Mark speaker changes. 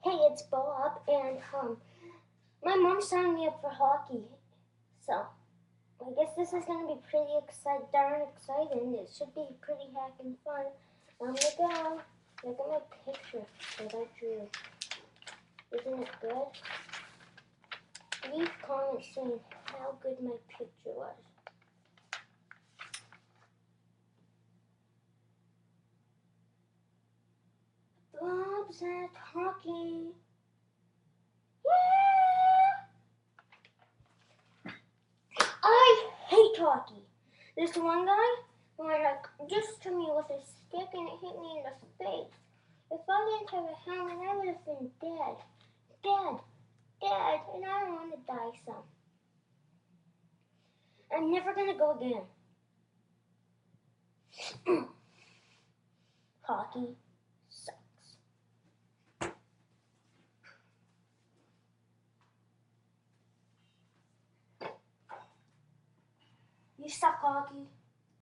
Speaker 1: Hey, it's Bob, and my mom signed me up for hockey, so I guess this is gonna be pretty darn exciting. It should be pretty hacking fun. I'm gonna go. Look at my picture that I drew. Isn't it good? Leave comments saying how good my picture was. Bob's at hockey. Yeah! I hate hockey. This one guy just to me with a stick and it hit me in the face. If I didn't have a helmet, I would have been dead. Dead. Dead. And I don't want to die some. I'm never going to go again. Hockey sucks. You suck, hockey.